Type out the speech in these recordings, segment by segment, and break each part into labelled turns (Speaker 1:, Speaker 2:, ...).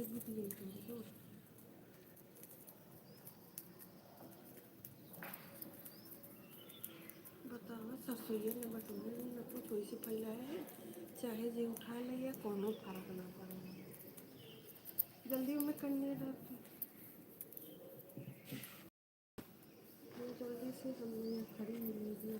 Speaker 1: भूत नहीं तो बतावा सरसोईया ने बटोरे न तो थोड़ी सी फैलाया है चाहे जे उठा ले या कोनो फर्क ना पड़े जल्दी में करने डालती जल्दी से हमने खड़ी मिलेगी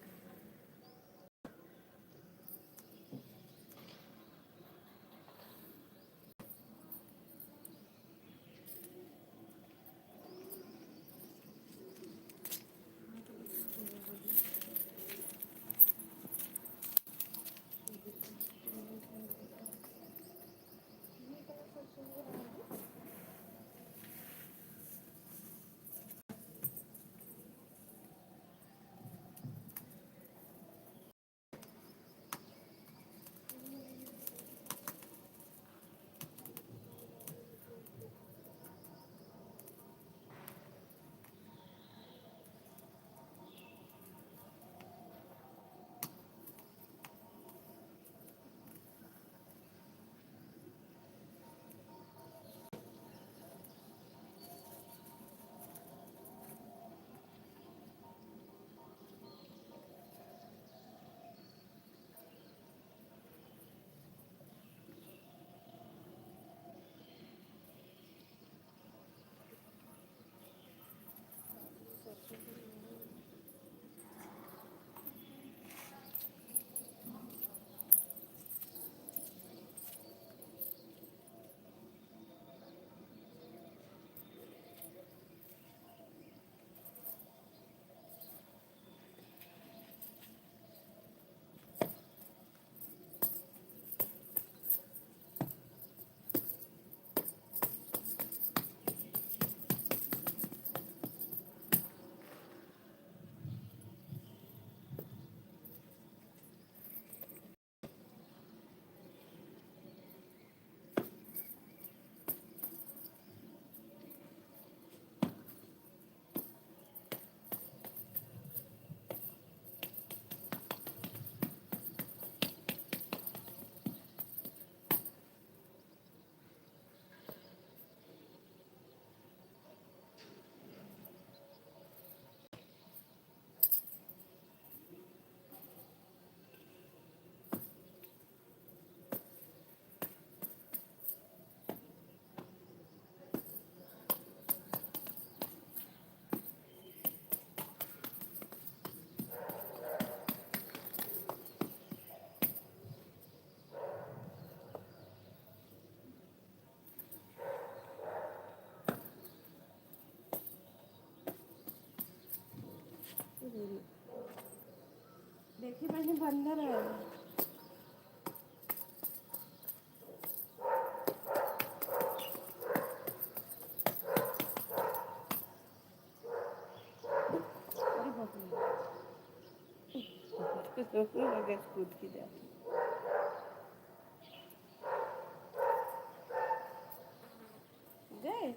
Speaker 1: देखी बहनी बंदर है अरे बाप रे कूद की जाती गए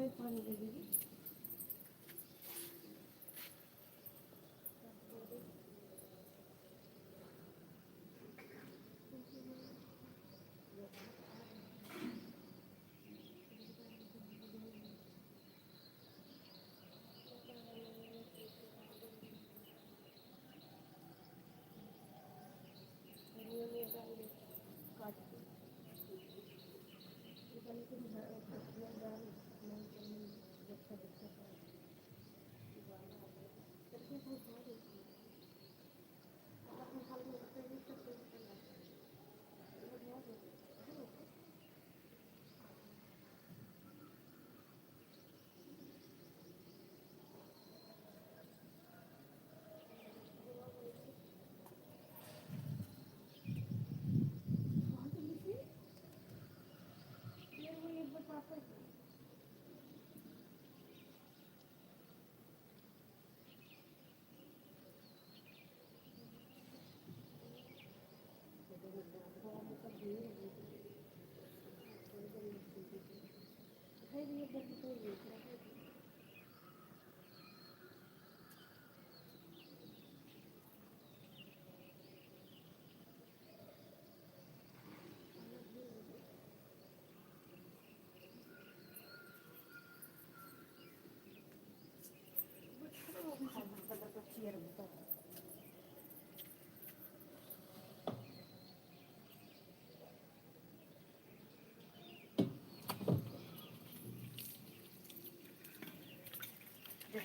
Speaker 1: पे पानी दे दीजिए।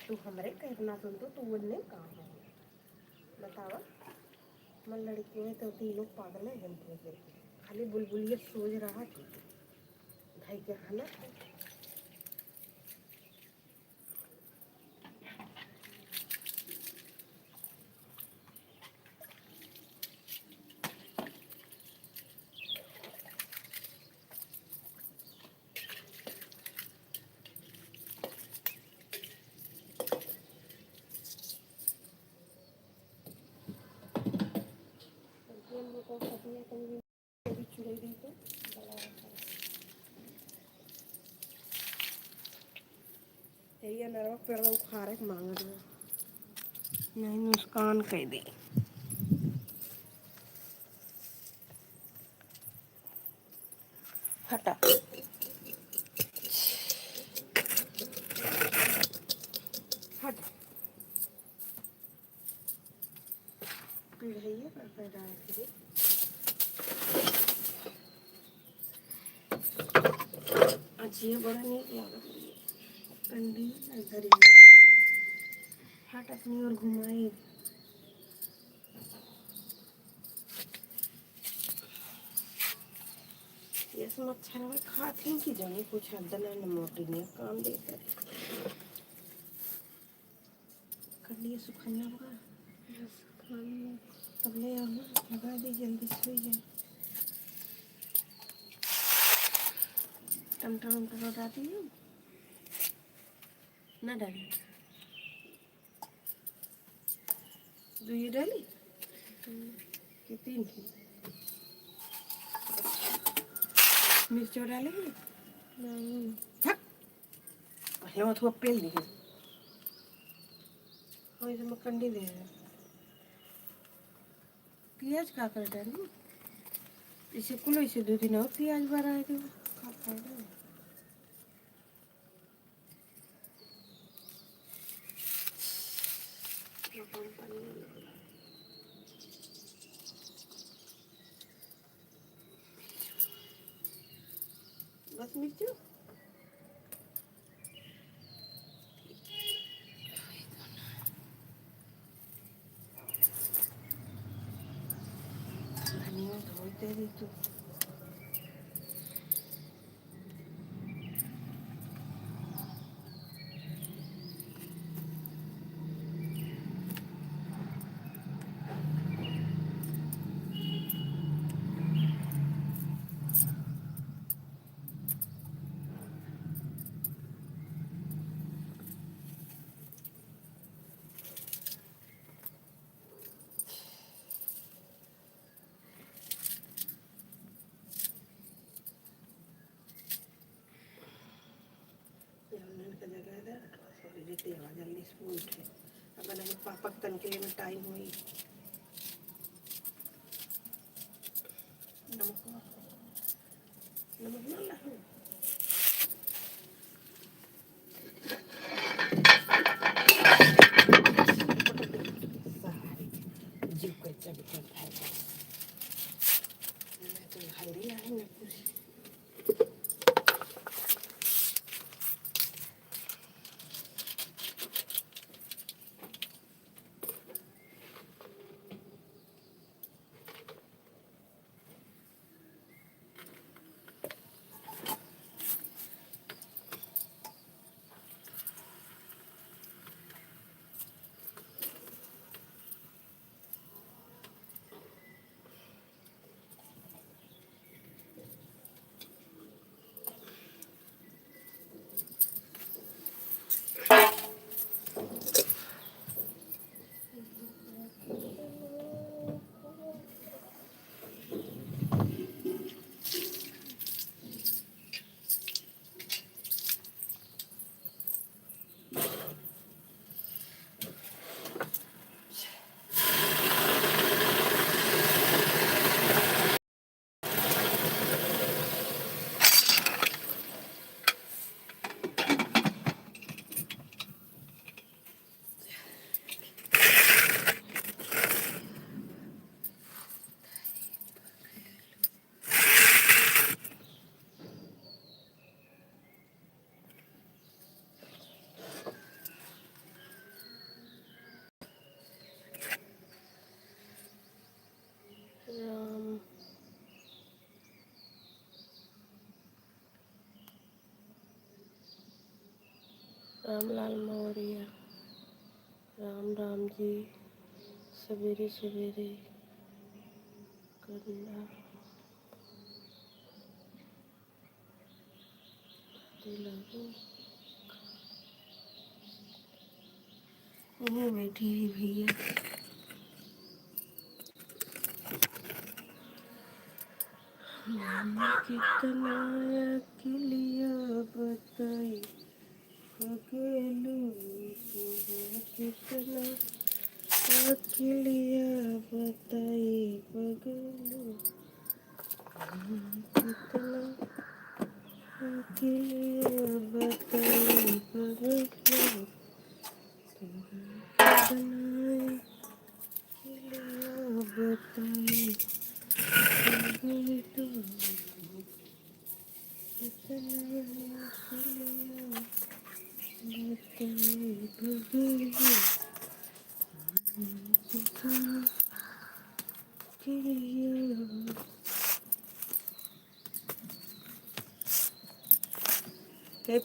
Speaker 1: तू हमारे कहना सुन तो बोलने कहाँ है बतावा। मैं लड़की में तो तीनों पागल है हमको से खाली बुलबुलिया सोच रहा थी भाई के खाना ये नरवा पेड़ उखाड़ के मांग रहे नहीं नुकसान कह दे हटा हट पिढ़ाइए पर डाल के अच्छी बड़ा नीक लागत कंडी इधर हट अपनी और घुमाई ये मच्छर में खाती की जगह कुछ हदना न मोटी ने काम देता कर लिए सुखन्ना होगा तब ले आओ ना लगा दी जल्दी सोई जाए टमटर वमटर डालती हूँ ना डाली दो ये डाली कि तीन की मिर्च डालेंगे नहीं पहले वो थोड़ा पेल दी और इसमें कंडी दे प्याज का कर डाली इसे कुल इसे 2 दिन और प्याज भरा है तो का फायदा है बस मिर्च धनिया धोते दी तो देते हैं जल्दी स्पून उठे अब नहीं पापक तन के लिए में टाइम हुई नमक नमक ना लाऊं जीव को चब करता है मैं तो हल्दी आई ना कुछ रामलाल मौर्य राम राम जी सवेरे सवेरे करना लगो यहीं बैठी है भैया कितना अकेलिया बताई अकेलू कितना अकेलिया बताई पगलू कितना अकेलिया बताई पगलू कितना अकेलिया बताई पगलू कितना अकेलिया बताई पगलू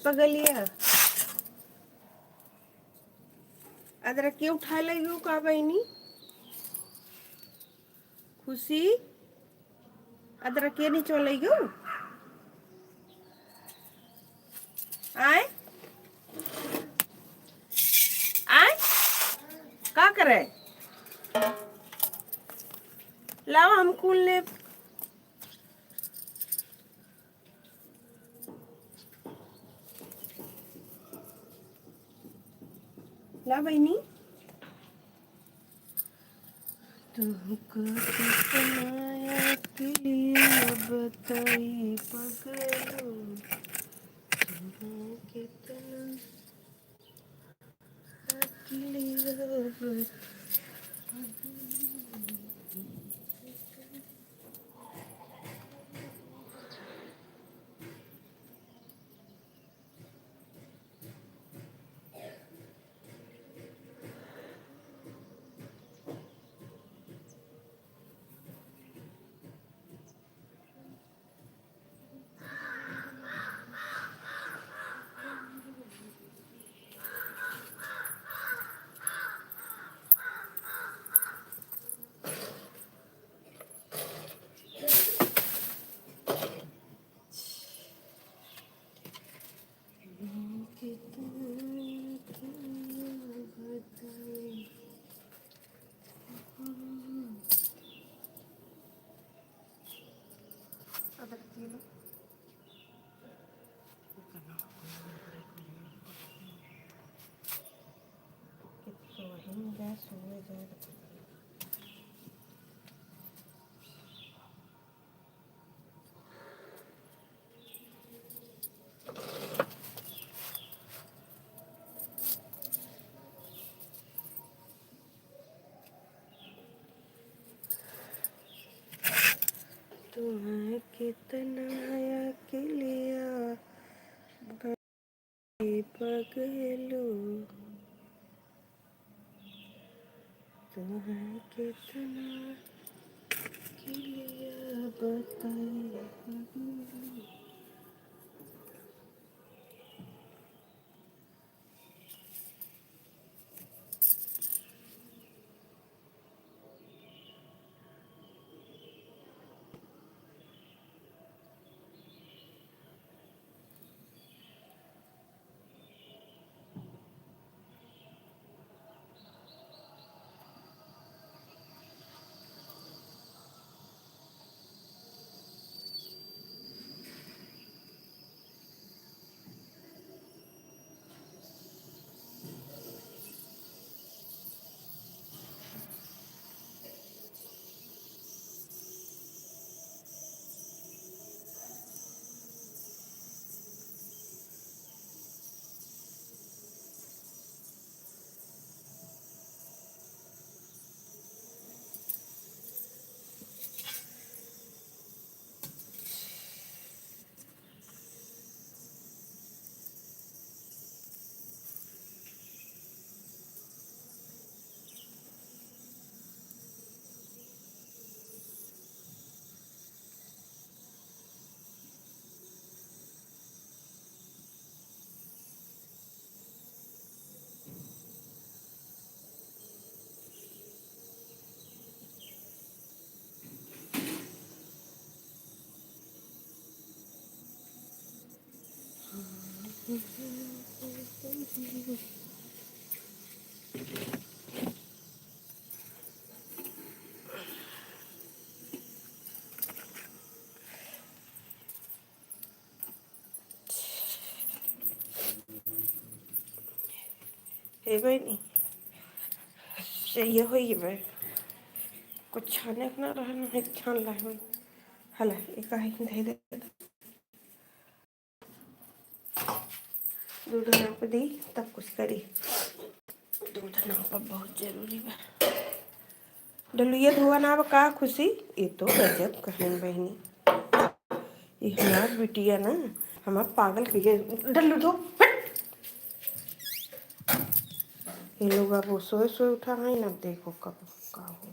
Speaker 1: पगलिया अदरक के उठा लगी का बहनी खुशी अदरक के नहीं चले गो आए आए का करे लाओ हम कुल ले ला बहनी तुमको कितना अकेलिया बताई पगलू कितना अकेलिया बताई तुम्हें कितना अकेलिया बड़ी पगलू, तुम्हें कितना अकेलिया बताए पगलू। हे बहनी चाहिए होई बे कुछ छाने ना रहना है छान ला होई हला एक ही धई दे दूध नाप दी तब कुछ करी। दूध नाप बहुत जरूरी बा। डलुआ धुआ ना का खुशी ये तो गजब कहन बहनी ये हमार बिटिया ना हमार पागल किए डल्लू धो ये लोग अब वो सोए सोए उठा है ना देखो कब का हो।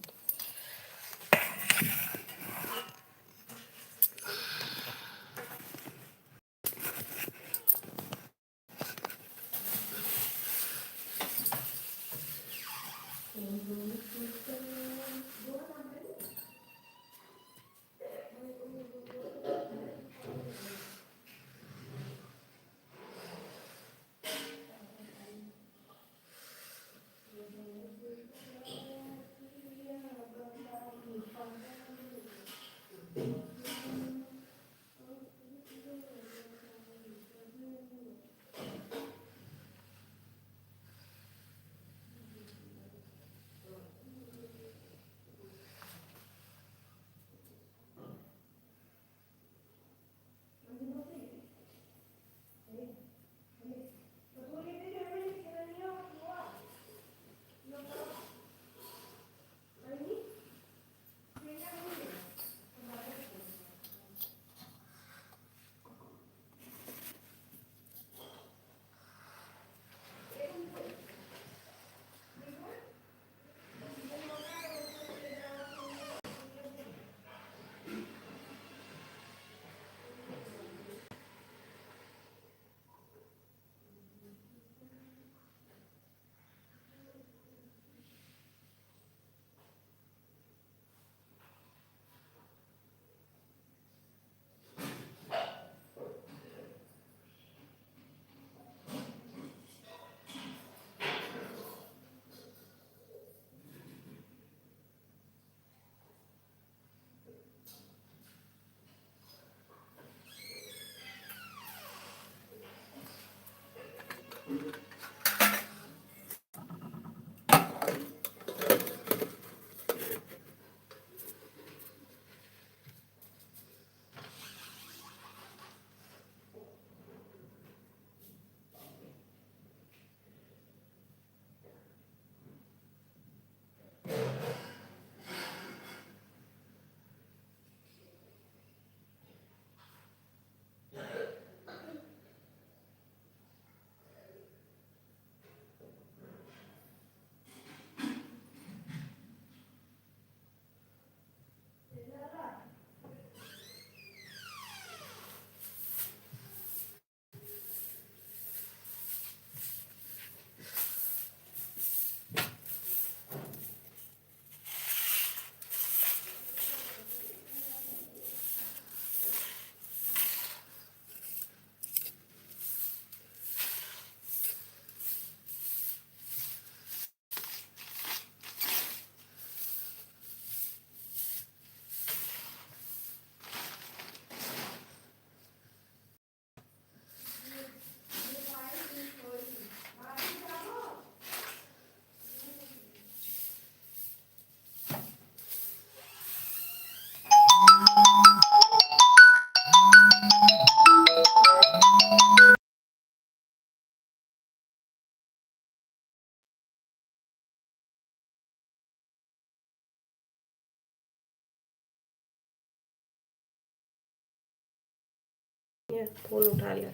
Speaker 1: है, फोन उठा ले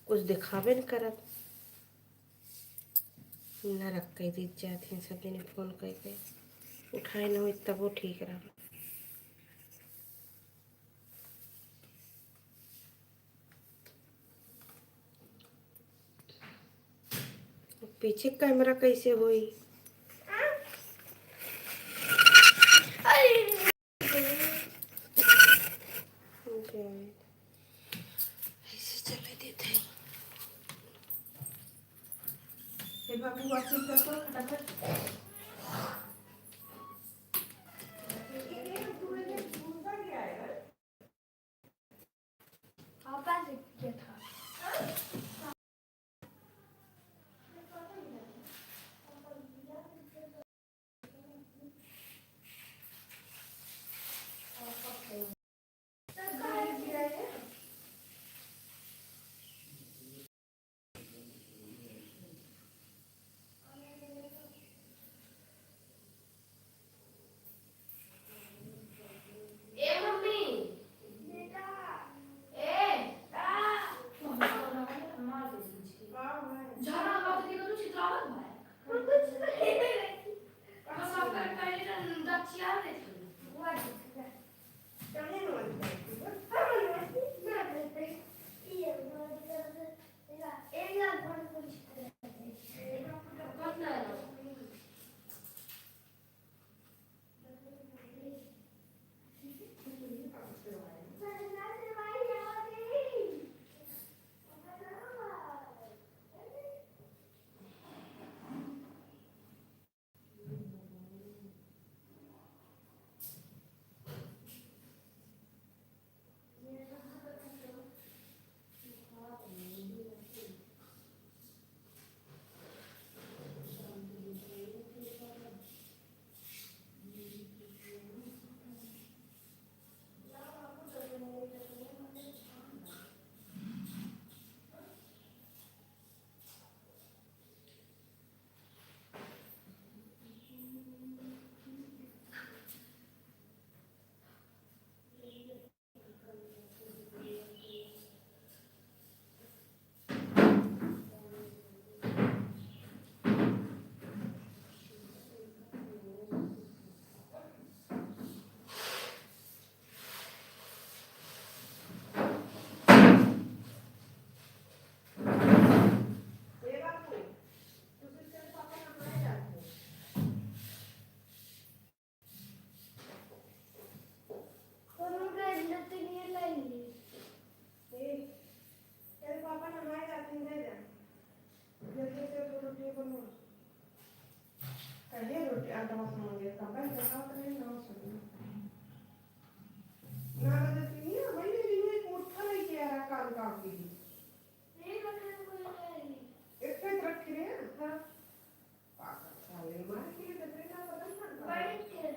Speaker 1: कुछ दिखावे न करत न रख के दी जाती सब दिन फोन करके उठाए न हो तब वो ठीक रहा। पीछे कैमरा कैसे हुई ऐसे चले देते हैं। बाबू वापस कर फटाफट रोटी आटा मांगे कपड़ा कैसा करे ना सुन ना बजे नहीं है भाई दिन में कोठा लेके आ रहा काम काम के लिए नहीं बने कोई एक पे रख के हां पागल साले मार के दे ना पता ना बैठ के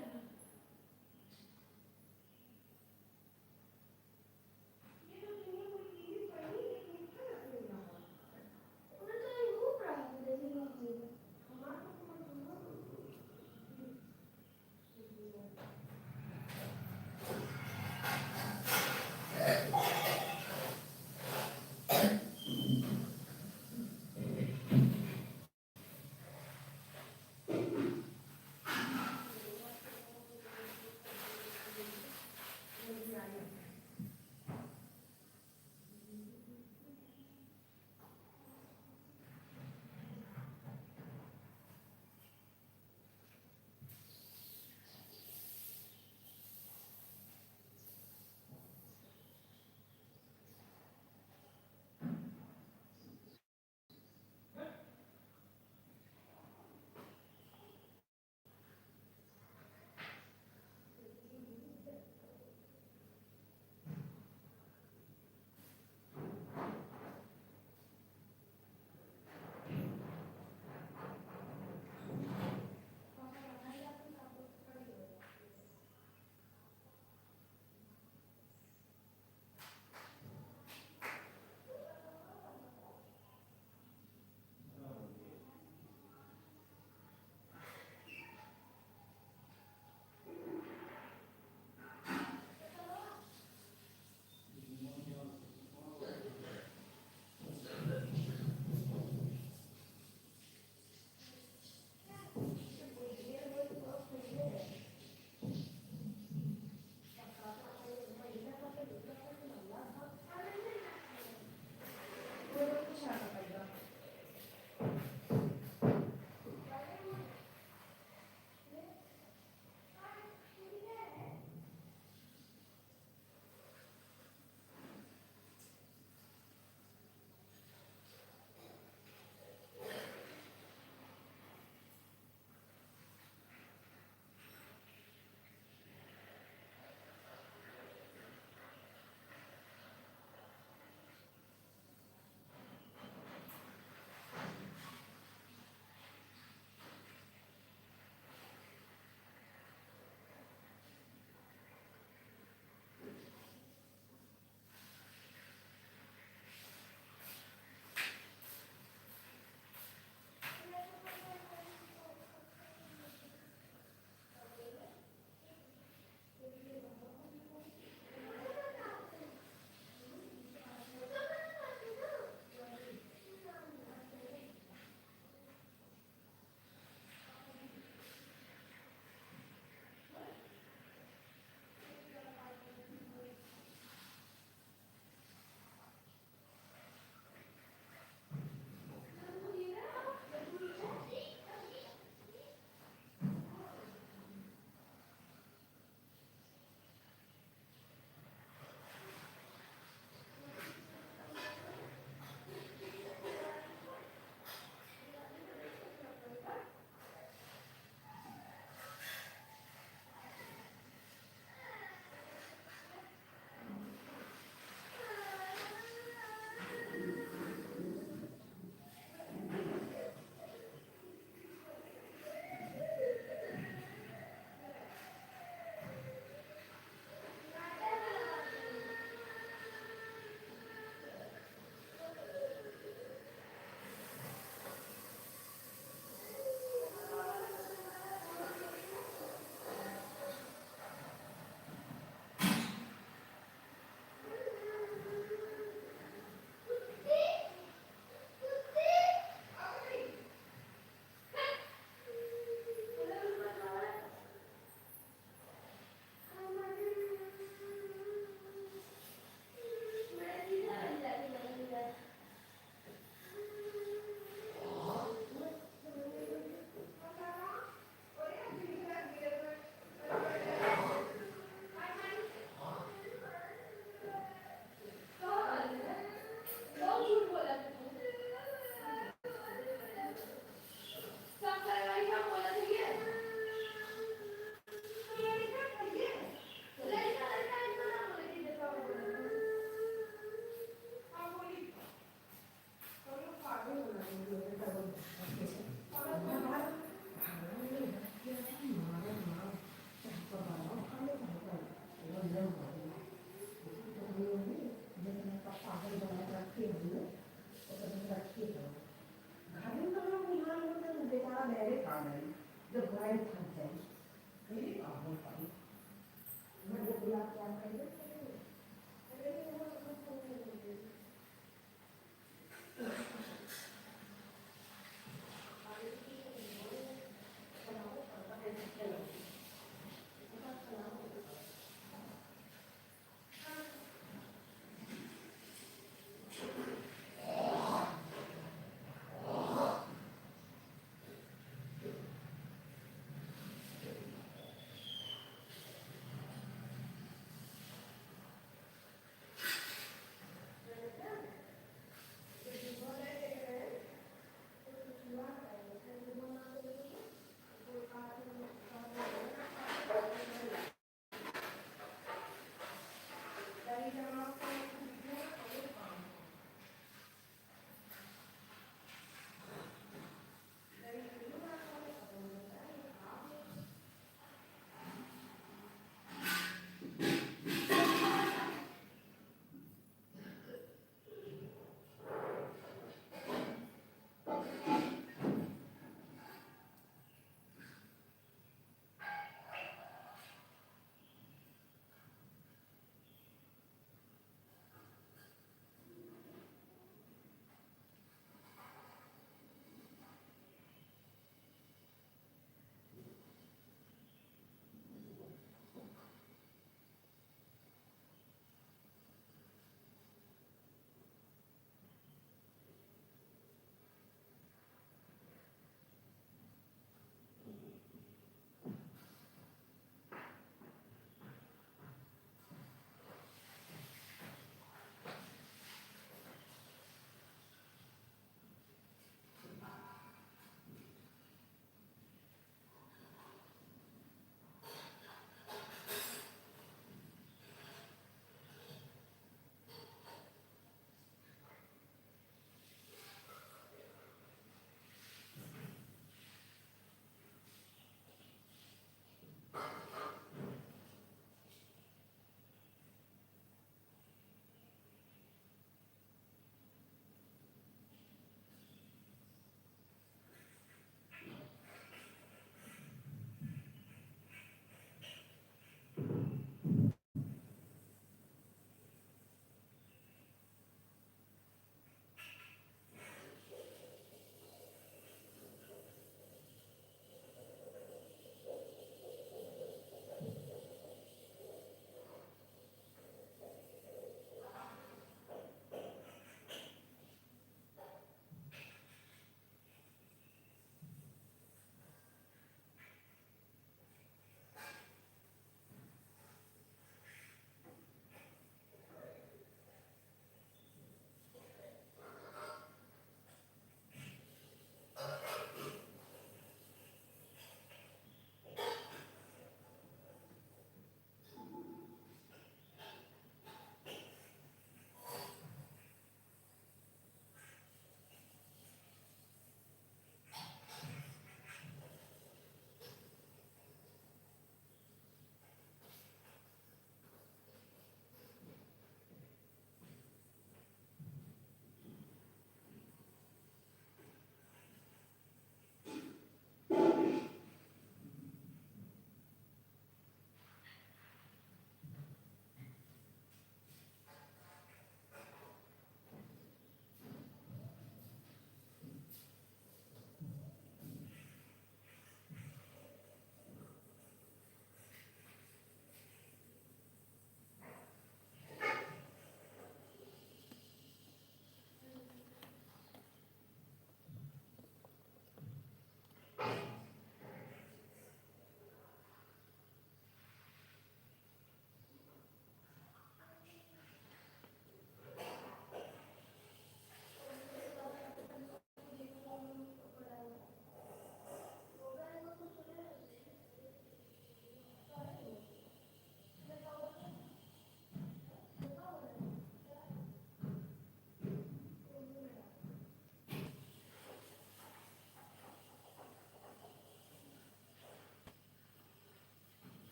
Speaker 1: पागल बना के रखे हमने और कभी रखे हो घर में तो लोग निहाल होते हैं बेचारा मेरे काम है जब गाय थक जाए मेरे काम हो पाई मैं वो बुला क्या करेंगे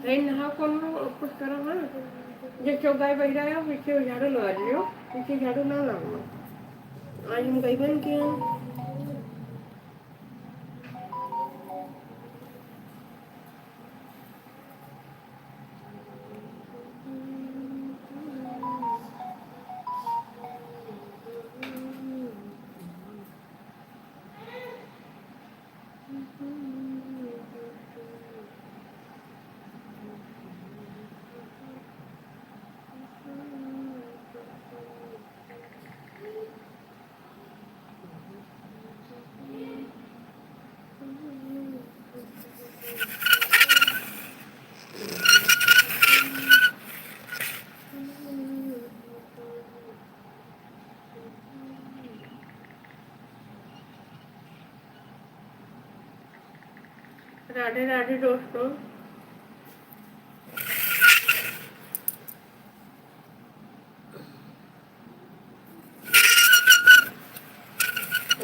Speaker 1: नहा कौन कुछ करो ना जो चौगाई बह रहा है पीछे झाड़ू लगा लियो पीछे झाड़ू ना लगाओ आज हम कहीं बन किया राधे राधे दोस्तों।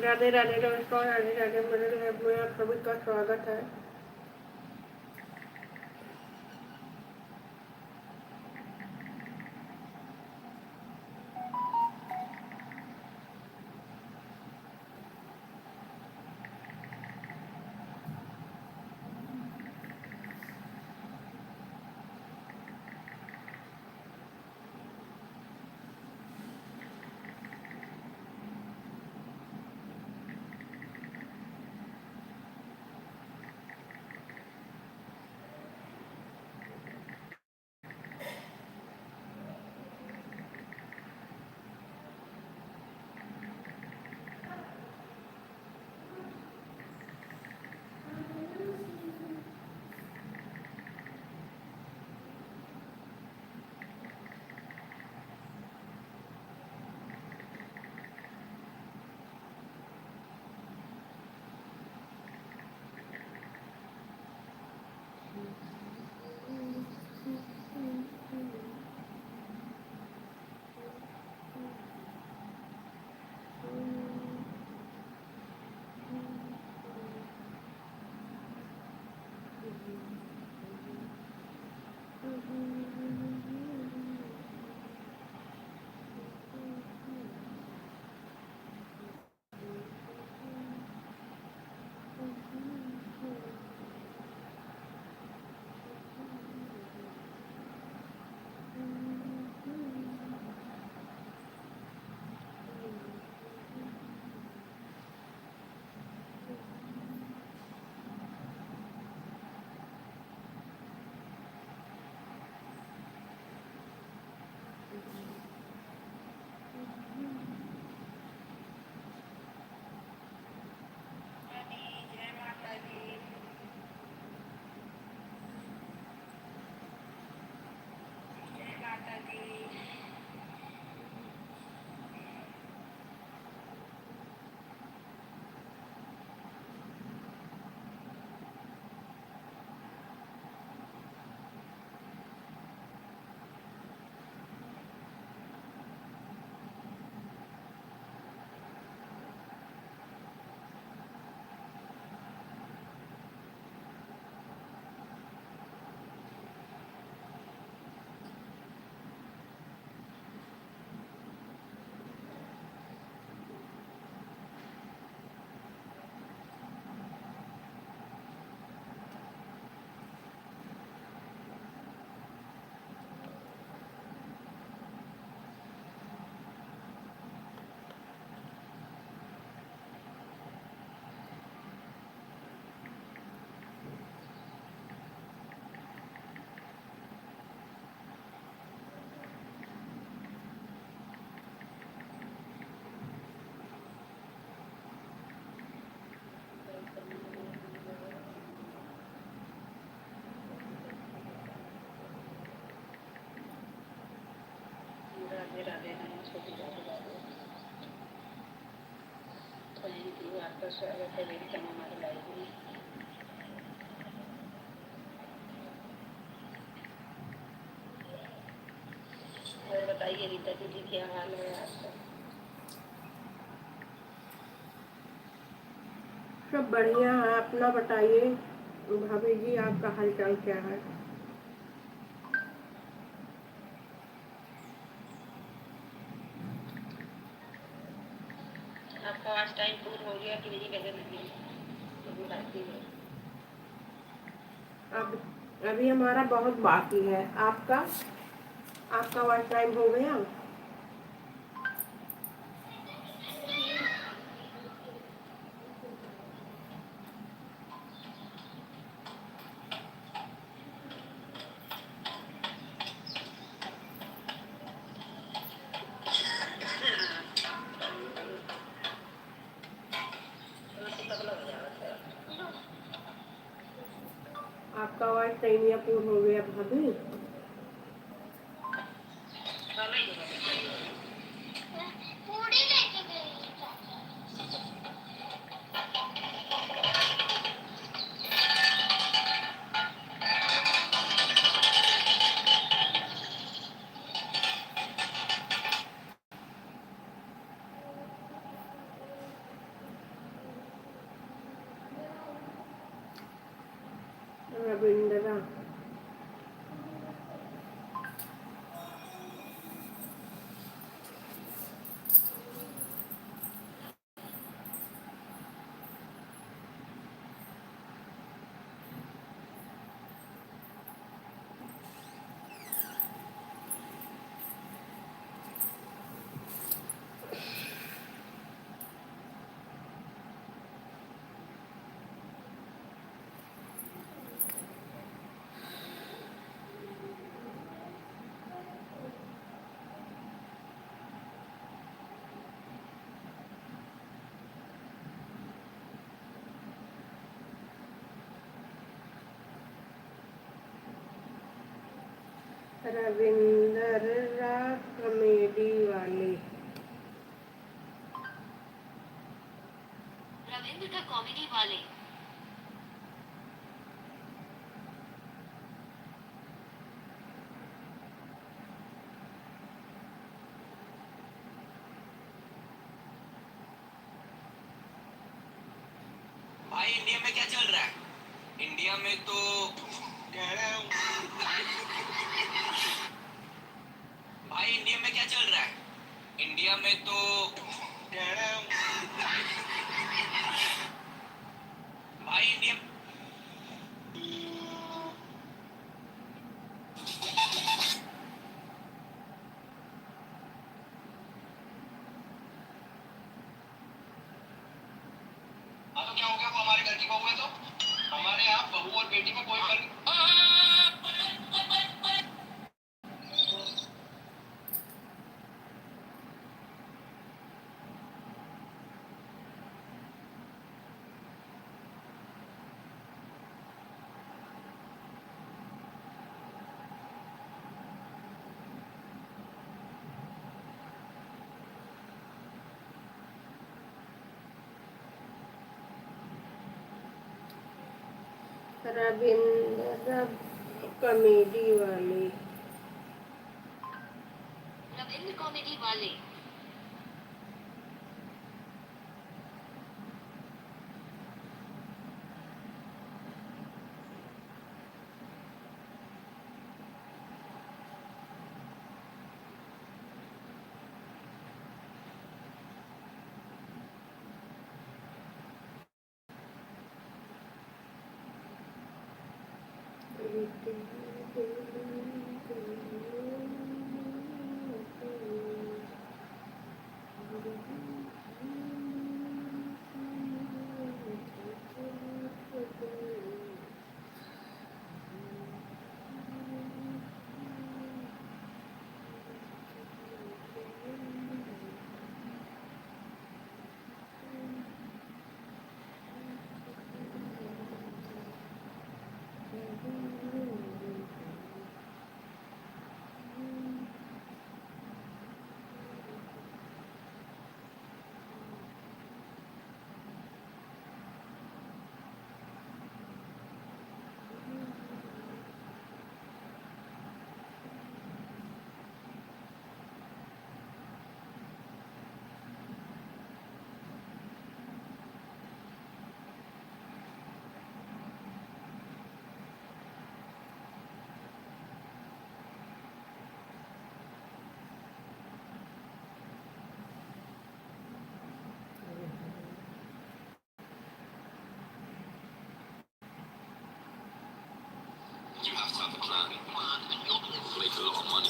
Speaker 1: राधे राधे दोस्तों, राधे राधे। मेरे लाइव में आप सभी का स्वागत है।
Speaker 2: राधे राधे नमस्ते थैंक यू। आपका स्वागत है वेलकम हमारे लाइव में। और बताइए रीता दीदी क्या हाल है आपका?
Speaker 1: सब बढ़िया है, अपना बताइए भाभी जी, आपका हालचाल क्या है?
Speaker 2: आपका आज टाइम पूरा हो गया कि नहीं? वैसे नहीं तो बाकी है।
Speaker 1: अब अभी हमारा बहुत बाकी है। आपका वॉच टाइम हो गया? आपका वॉच टाइम या पूर्ण हो गया भाभी? रविंदर रा कॉमेडी वाले।
Speaker 3: रविंद्र का कॉमेडी वाले।
Speaker 4: भाई इंडिया में क्या चल रहा है? इंडिया में तो कह रहा हूँ। भाई इंडिया में क्या चल रहा है? इंडिया में तो कह रहा हूँ। भाई इंडिया हाँ तो क्या हो गया? वो हमारे घर की बहू है तो हमारे यहाँ बहू और बेटी में कोई फर्क
Speaker 1: रविंदर कॉमेडी वाले।
Speaker 3: रविंद्र कॉमेडी वाले।
Speaker 4: You have to have a plan. Make a lot of money.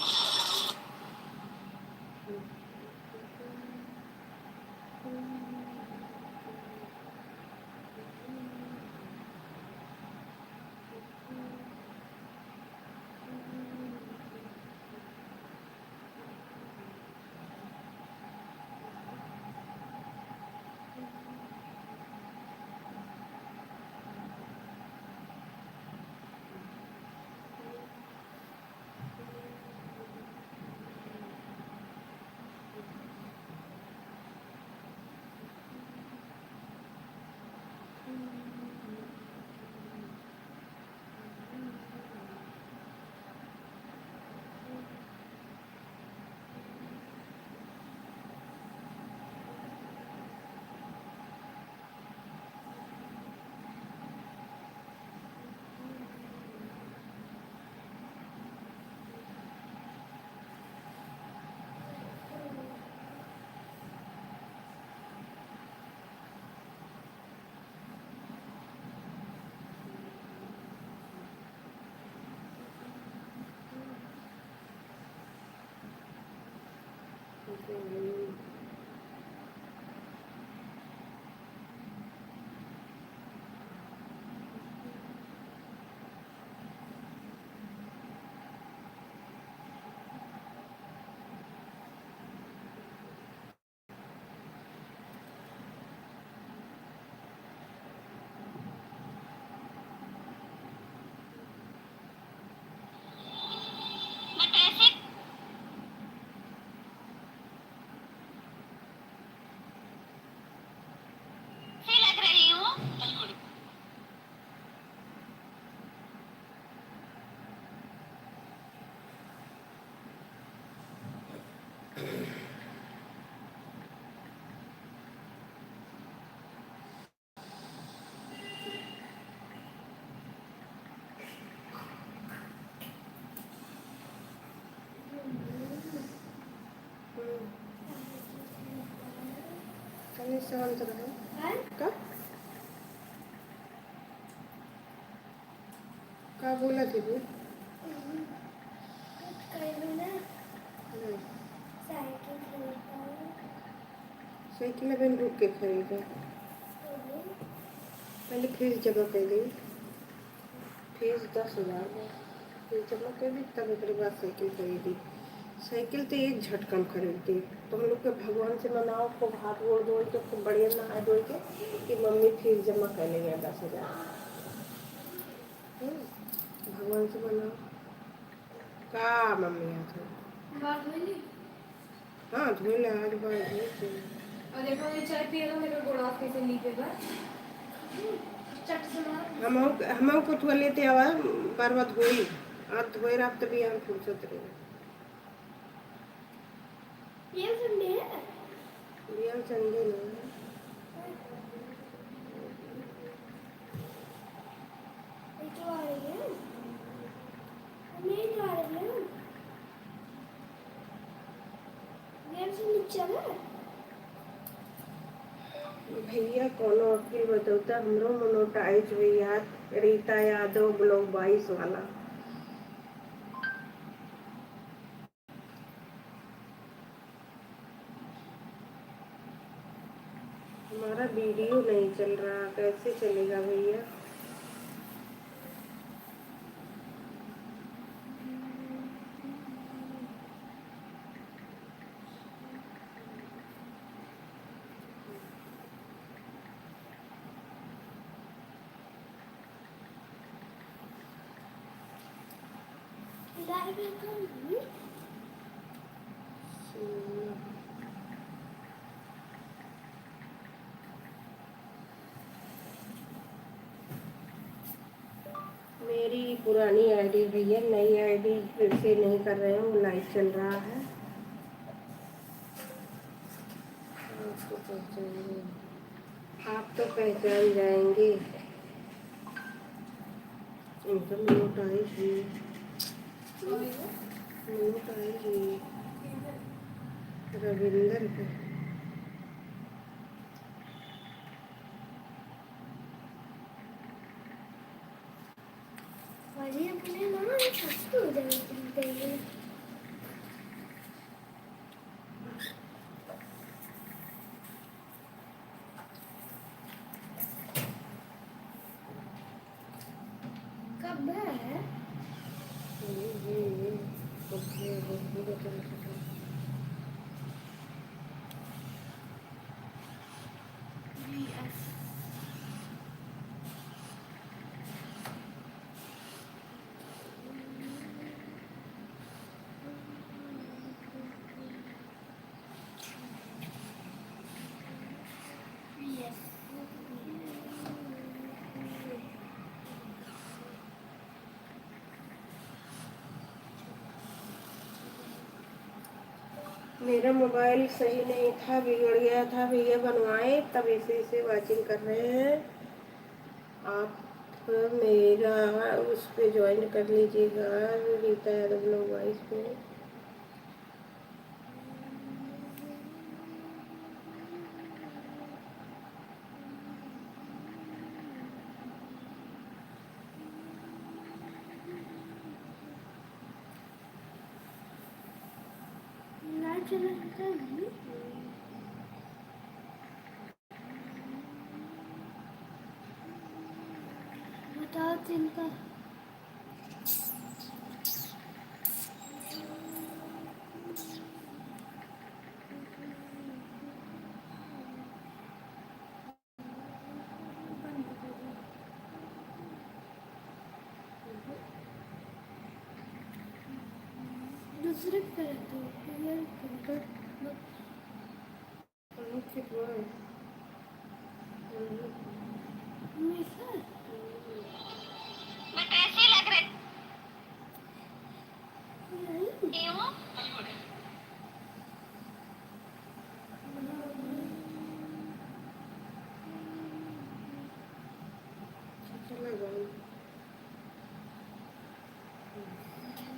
Speaker 1: नहीं शांत रहे का बोला दीदी साइकिल अभी रुक के खरीदे पहले फीस जमा कर दी फीस 10,000 फीस जमा कर दी तब एक बाद साइकिल खरीदी साइकिल तो एक झटका में खरीदती तो हम लोग के भगवान से मनाओ खूब हाथ गोड़ धो के खूब बढ़िया नहा धो के कि मम्मी फीस जमा कर लेंगे 10,000 भगवान से मनाओ का मम्मी यहाँ हाँ धो ले आज बार धो
Speaker 5: और देखो ये चाय पिएगा मेरे गोड़ ऑफ कैसे नीचे बस चट से मार
Speaker 1: हम को तो लेते आवा बार बार धोई आज धोए रात तभी हम फुर्सत रहे
Speaker 5: ये संडे है
Speaker 1: बिया संडे ना
Speaker 5: तो आ रही है नहीं तो आ रही है ये से नीचे ना
Speaker 1: भैया कोनो अखिल बतौता हमरो मोनोटाइज भैया रीता यादव ब्लॉग 22 वाला हमारा वीडियो नहीं चल रहा कैसे चलेगा भैया
Speaker 5: लाइव है कौन
Speaker 1: मेरी पुरानी आईडी भैया नई आईडी फिर से नहीं कर रहे हैं वो लाइव चल रहा है आप तो पहचान जाएंगे इनका मोनोटाइज भी रविंदर का
Speaker 5: वाली अपने ना सस्त हो जाएगी कब है
Speaker 1: मेरा मोबाइल सही नहीं था बिगड़ गया था भैया बनवाए तब इसे वाचिंग कर रहे हैं आप मेरा उस पे ज्वाइन कर लीजिएगा रीता यादव ब्लॉग 22 पे
Speaker 5: चला नहीं बताओ चिंता दूसरे कर दो
Speaker 3: मैं कैसे लग रहे क्यों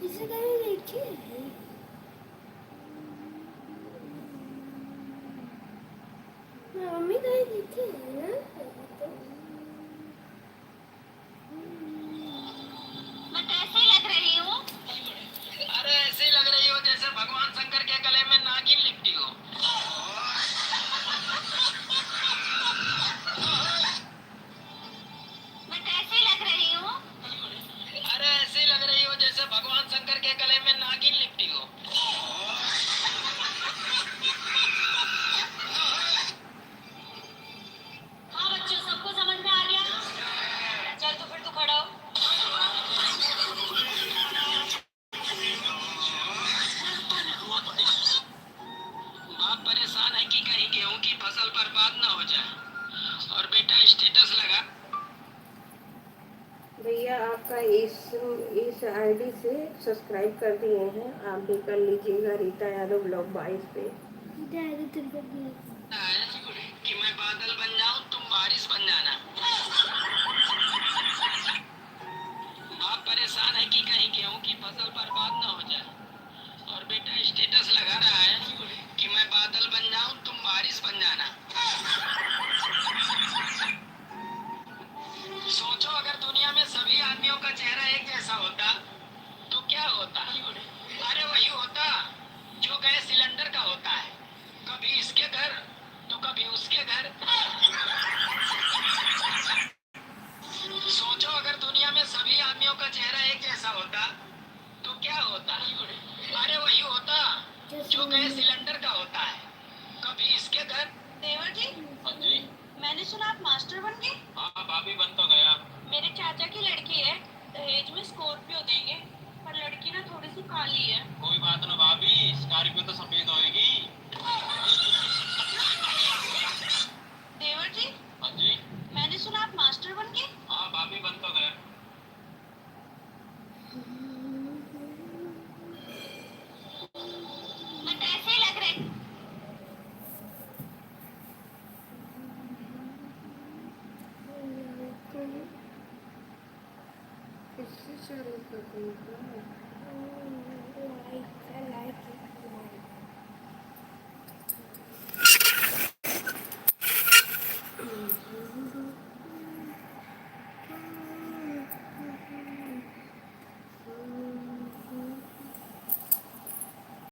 Speaker 5: इसे कहीं देखिए मम्मी
Speaker 3: मैं कैसी लग रही हूँ?
Speaker 4: अरे ऐसी लग रही हो जैसे भगवान शंकर के गले में नागिन लिपटी हो।
Speaker 3: मैं कैसी लग रही हूँ?
Speaker 4: अरे ऐसी लग रही हो जैसे भगवान शंकर के गले में नागिन लिपटी हो।
Speaker 3: हाँ बच्चों, सबको समझ में आ गया? चल तो फिर तू खड़ा हो।
Speaker 4: बाप परेशान है कि कहीं गेहूं की फसल बर्बाद ना हो जाए और बेटा स्टेटस लगा।
Speaker 1: भैया आपका इस आईडी से सब्सक्राइब कर दिए हैं, आप भी कर लीजिएगा रीता यादव ब्लॉग 22 पे।
Speaker 4: कि मैं बादल बन जाऊं तुम बारिश बन जाना। बाप परेशान है कि कहीं गेहूं की फसल बर्बाद ना हो जाए और बेटा स्टेटस लगा रहा है कि मैं बादल बन जाऊं तुम बारिश बन जाना। सोचो अगर दुनिया में सभी आदमियों का चेहरा एक जैसा होता तो क्या होता? अरे वही होता जो गैस सिलेंडर का होता है, कभी इसके घर तो कभी उसके घर। सोचो अगर दुनिया में सभी आदमियों का चेहरा एक जैसा होता तो क्या होता? अरे वही होता जो गैस सिलेंडर का होता है, कभी इसके घर।
Speaker 3: देवर जी,
Speaker 4: हाँ जी।
Speaker 3: मैंने सुना आप मास्टर बन गए।
Speaker 4: हाँ भाभी बन तो गया।
Speaker 3: मेरे चाचा की लड़की है, दहेज में स्कॉर्पियो देंगे, पर लड़की ना थोड़ी सी काली है।
Speaker 4: कोई बात ना भाभी, स्कॉर्पियो तो सफेद होएगी।
Speaker 3: देवर जी,
Speaker 4: हाँ जी।
Speaker 3: मैंने सुना आप मास्टर बन गए।
Speaker 4: हाँ भाभी बन तो गया।
Speaker 3: मैं कैसी लग रही?
Speaker 1: किससे चालू कर दूँगा?